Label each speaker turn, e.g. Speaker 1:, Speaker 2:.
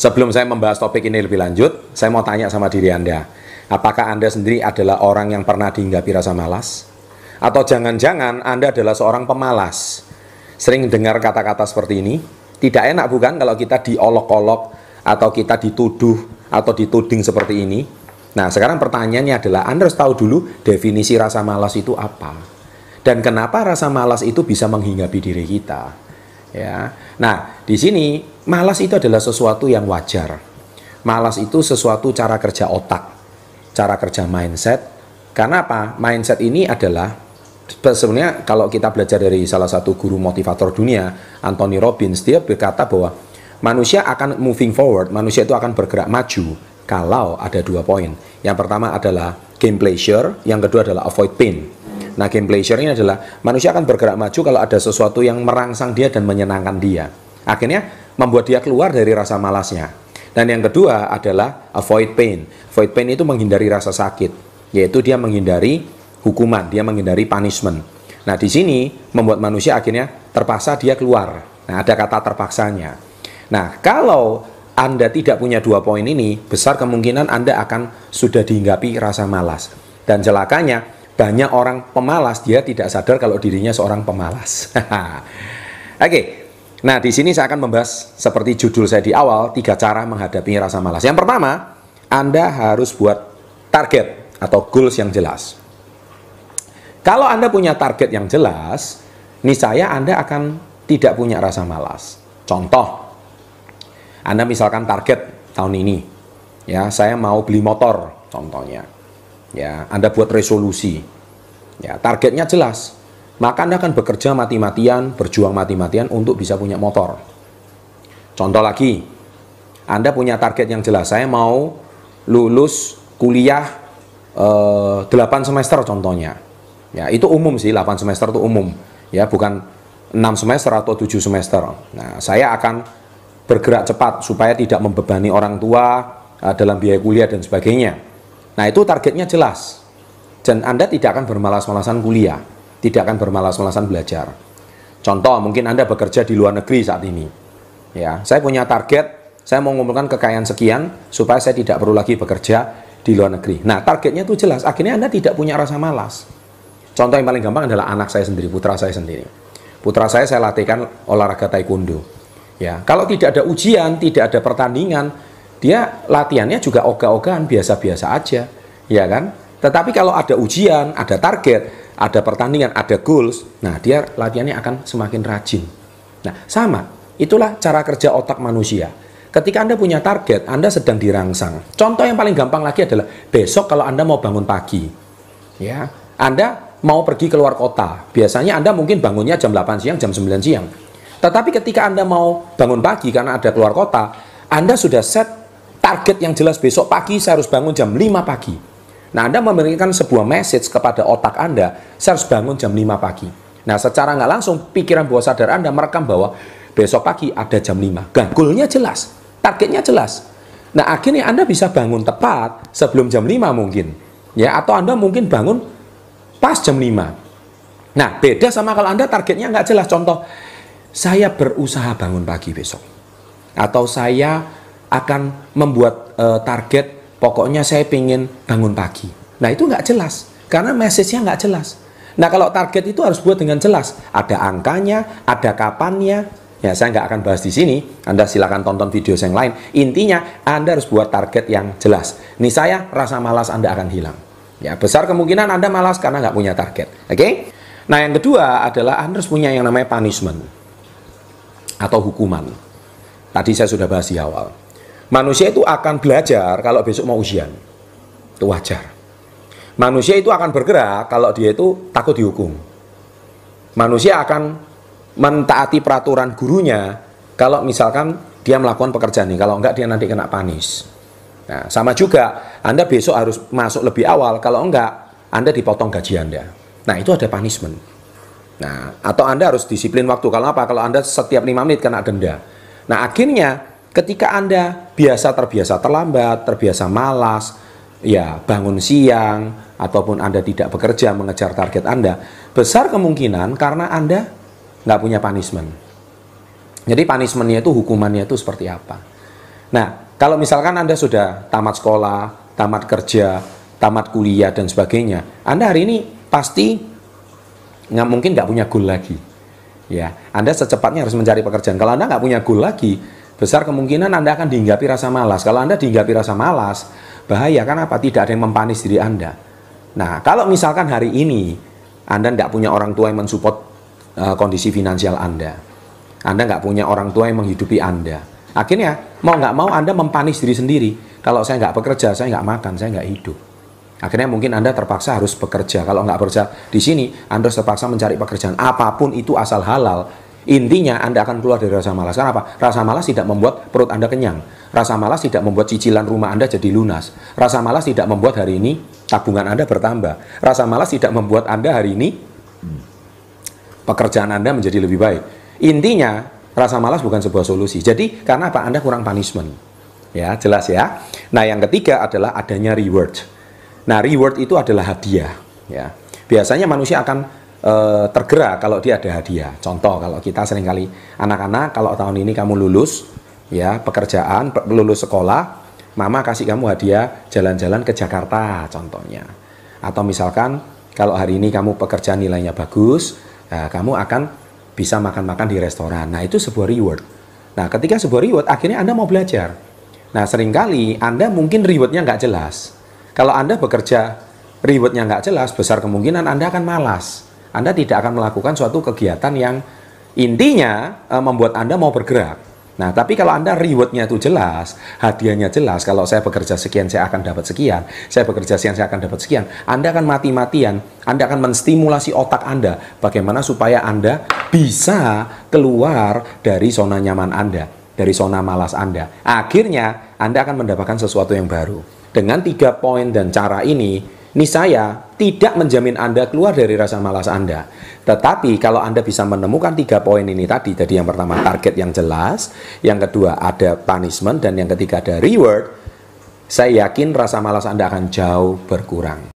Speaker 1: Sebelum saya membahas topik ini lebih lanjut, saya mau tanya sama diri Anda. Apakah Anda sendiri adalah orang yang pernah dihinggapi rasa malas? Atau jangan-jangan Anda adalah seorang pemalas? Sering dengar kata-kata seperti ini? Tidak enak bukan kalau kita diolok-olok atau kita dituduh atau dituding seperti ini? Nah, sekarang pertanyaannya adalah Anda harus tahu dulu definisi rasa malas itu apa. Dan kenapa rasa malas itu bisa menghinggapi diri kita. Ya. Nah, di sini malas itu adalah sesuatu yang wajar. Malas itu sesuatu cara kerja otak, cara kerja mindset. Karena apa? Mindset ini adalah sebenarnya kalau kita belajar dari salah satu guru motivator dunia, Anthony Robbins, dia berkata bahwa manusia akan moving forward, manusia itu akan bergerak maju kalau ada 2 poin. Yang pertama adalah gain pleasure, yang kedua adalah avoid pain. Nah, gain pleasure ini adalah manusia akan bergerak maju kalau ada sesuatu yang merangsang dia dan menyenangkan dia. Akhirnya membuat dia keluar dari rasa malasnya. Dan yang kedua adalah avoid pain. Avoid pain itu menghindari rasa sakit, yaitu dia menghindari hukuman, dia menghindari punishment. Nah, di sini membuat manusia akhirnya terpaksa dia keluar. Nah, ada kata terpaksanya. Nah, kalau Anda tidak punya 2 poin ini, besar kemungkinan Anda akan sudah dihinggapi rasa malas. Dan celakanya, banyak orang pemalas, dia tidak sadar kalau dirinya seorang pemalas. Oke, nah di sini saya akan membahas seperti judul saya di awal, 3 cara menghadapi rasa malas. Yang pertama, Anda harus buat target atau goals yang jelas. Kalau Anda punya target yang jelas, niscaya Anda akan tidak punya rasa malas. Contoh, Anda misalkan target tahun ini, ya saya mau beli motor, contohnya. Ya, Anda buat resolusi. Ya, targetnya jelas. Maka Anda akan bekerja mati-matian, berjuang mati-matian untuk bisa punya motor. Contoh lagi, Anda punya target yang jelas. Saya mau lulus kuliah 8 semester contohnya. Ya, itu umum sih, 8 semester itu umum. Ya, bukan 6 semester atau 7 semester. Nah, saya akan bergerak cepat supaya tidak membebani orang tua dalam biaya kuliah dan sebagainya. Nah, itu targetnya jelas. Dan Anda tidak akan bermalas-malasan kuliah, tidak akan bermalas-malasan belajar. Contoh, mungkin Anda bekerja di luar negeri saat ini. Ya, saya punya target, saya mau mengumpulkan kekayaan sekian supaya saya tidak perlu lagi bekerja di luar negeri. Nah, targetnya itu jelas. Akhirnya Anda tidak punya rasa malas. Contoh yang paling gampang adalah anak saya sendiri, putra saya sendiri. Putra saya latihkan olahraga taekwondo. Ya, kalau tidak ada ujian, tidak ada pertandingan, dia latihannya juga ogah-ogahan, biasa-biasa aja, ya kan? Tetapi kalau ada ujian, ada target, ada pertandingan, ada goals, nah dia latihannya akan semakin rajin. Nah, sama, itulah cara kerja otak manusia. Ketika Anda punya target, Anda sedang dirangsang. Contoh yang paling gampang lagi adalah besok kalau Anda mau bangun pagi, ya, Anda mau pergi keluar kota. Biasanya Anda mungkin bangunnya jam 8 siang, jam 9 siang. Tetapi ketika Anda mau bangun pagi karena ada keluar kota, Anda sudah set target yang jelas, besok pagi saya harus bangun jam 5 pagi. Nah, Anda memberikan sebuah message kepada otak Anda, saya harus bangun jam 5 pagi. Nah, secara nggak langsung, pikiran bawah sadar Anda merekam bahwa besok pagi ada jam 5. Nah, goalnya jelas, targetnya jelas. Nah, akhirnya Anda bisa bangun tepat sebelum jam 5 mungkin. Ya, atau Anda mungkin bangun pas jam 5. Nah, beda sama kalau Anda targetnya nggak jelas. Contoh, saya berusaha bangun pagi besok. Atau saya akan membuat target, pokoknya saya pengen bangun pagi. Nah, itu nggak jelas, karena message-nya nggak jelas. Nah, kalau target itu harus buat dengan jelas. Ada angkanya, ada kapannya. Ya, saya nggak akan bahas di sini. Anda silakan tonton video yang lain. Intinya, Anda harus buat target yang jelas. Nih saya, rasa malas Anda akan hilang. Ya, besar kemungkinan Anda malas karena nggak punya target. Oke? Nah, yang kedua adalah Anda harus punya yang namanya punishment atau hukuman. Tadi saya sudah bahas di awal. Manusia itu akan belajar kalau besok mau ujian. Itu wajar. Manusia itu akan bergerak kalau dia itu takut dihukum. Manusia akan mentaati peraturan gurunya kalau misalkan dia melakukan pekerjaan ini. Kalau enggak, dia nanti kena panis. Nah, sama juga, Anda besok harus masuk lebih awal. Kalau enggak, Anda dipotong gaji Anda. Nah, itu ada punishment. Nah, atau Anda harus disiplin waktu. Kalau apa? Kalau Anda setiap 5 menit kena denda. Nah, akhirnya ketika Anda terbiasa terlambat, terbiasa malas, ya bangun siang, ataupun Anda tidak bekerja mengejar target Anda, besar kemungkinan karena Anda nggak punya punishment. Jadi punishment-nya itu, hukumannya itu seperti apa? Nah, kalau misalkan Anda sudah tamat sekolah, tamat kerja, tamat kuliah, dan sebagainya, Anda hari ini pasti nggak punya goal lagi. Ya, Anda secepatnya harus mencari pekerjaan. Kalau Anda nggak punya goal lagi, besar kemungkinan Anda akan dihinggapi rasa malas. Kalau Anda dihinggapi rasa malas, bahaya. Kenapa? Tidak ada yang mempanis diri Anda. Nah, kalau misalkan hari ini Anda nggak punya orang tua yang mensupport kondisi finansial Anda nggak punya orang tua yang menghidupi Anda, akhirnya mau nggak mau Anda mempanis diri sendiri. Kalau saya nggak bekerja, saya nggak makan, saya nggak hidup. Akhirnya mungkin Anda terpaksa harus bekerja. Kalau nggak bekerja di sini, Anda terpaksa mencari pekerjaan apapun itu asal halal. Intinya Anda akan keluar dari rasa malas. Kenapa? Rasa malas tidak membuat perut Anda kenyang. Rasa malas tidak membuat cicilan rumah Anda jadi lunas. Rasa malas tidak membuat hari ini tabungan Anda bertambah. Rasa malas tidak membuat Anda hari ini pekerjaan Anda menjadi lebih baik. Intinya, rasa malas bukan sebuah solusi. Jadi, karena apa? Anda kurang punishment. Ya, jelas ya. Nah, yang ketiga adalah adanya reward. Nah, reward itu adalah hadiah. Ya, biasanya manusia akan tergerak kalau dia ada hadiah. Contoh, kalau kita seringkali anak-anak, kalau tahun ini kamu lulus, ya pekerjaan, lulus sekolah, mama kasih kamu hadiah jalan-jalan ke Jakarta, contohnya. Atau misalkan, kalau hari ini kamu pekerjaan nilainya bagus, kamu akan bisa makan-makan di restoran. Nah, itu sebuah reward. Nah, ketika sebuah reward, akhirnya Anda mau belajar. Nah, seringkali Anda mungkin rewardnya nggak jelas. Kalau Anda bekerja, rewardnya nggak jelas, besar kemungkinan Anda akan malas. Anda tidak akan melakukan suatu kegiatan yang intinya membuat Anda mau bergerak. Nah, tapi kalau Anda rewardnya itu jelas, hadiahnya jelas, kalau saya bekerja sekian, saya akan dapat sekian, saya bekerja sekian, saya akan dapat sekian, Anda akan mati-matian, Anda akan menstimulasi otak Anda, bagaimana supaya Anda bisa keluar dari zona nyaman Anda, dari zona malas Anda. Akhirnya, Anda akan mendapatkan sesuatu yang baru. Dengan 3 poin dan cara ini saya tidak menjamin Anda keluar dari rasa malas Anda. Tetapi kalau Anda bisa menemukan 3 poin ini tadi yang pertama target yang jelas, yang kedua ada punishment, dan yang ketiga ada reward, saya yakin rasa malas Anda akan jauh berkurang.